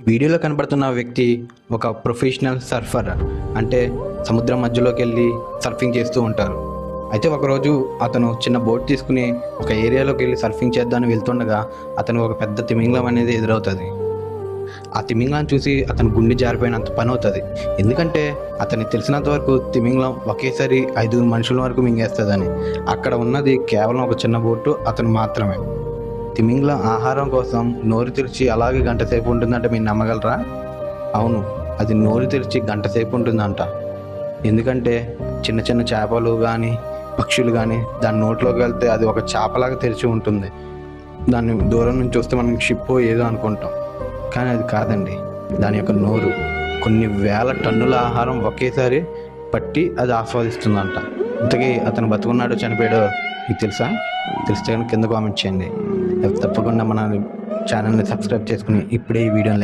వీడియోలో కనబడుతున్న వ్యక్తి ఒక ప్రొఫెషనల్ సర్ఫర్. అంటే సముద్రం మధ్యలోకి వెళ్ళి సర్ఫింగ్ చేస్తూ ఉంటారు. అయితే ఒకరోజు అతను చిన్న బోట్ తీసుకుని ఒక ఏరియాలోకి వెళ్ళి సర్ఫింగ్ చేద్దామని వెళ్తుండగా అతను ఒక పెద్ద తిమింగలం అనేది ఎదురవుతుంది. ఆ తిమింగలం చూసి అతను గుండె జారిపోయినంత పని అవుతుంది. ఎందుకంటే అతనికి తెలిసినంత వరకు తిమింగలం ఒకేసారి 5 మనుషుల వరకు మింగేస్తుందని. అక్కడ ఉన్నది కేవలం ఒక చిన్న బోటు, అతను మాత్రమే. తిమింగలం ఆహారం కోసం నోరు తెరిచి అలాగే గంట సేపు ఉంటుందంటే మీరు నమ్మగలరా? అవును, అది నోరు తెరిచి గంట సేపు ఉంటుందంట. ఎందుకంటే చిన్న చిన్న చేపలు కానీ పక్షులు కానీ దాని నోట్లోకి వెళ్తే అది ఒక చేపలాగా తెరిచి ఉంటుంది. దాన్ని దూరం నుంచి చూస్తే మనం షిప్ ఏదో అనుకుంటాం, కానీ అది కాదండి. దాని యొక్క నోరు కొన్ని వేల టన్నుల ఆహారం ఒకేసారి పట్టి అది ఆస్వాదిస్తుందంట. ఇంతకీ అతను బతుకున్నాడో చనిపోయాడో మీకు తెలుసా? తెలిస్తే కనుక కింద కామెంట్ చేయండి. తప్పకుండా మన ఛానల్ని సబ్స్క్రైబ్ చేసుకుని ఇప్పుడే ఈ వీడియోని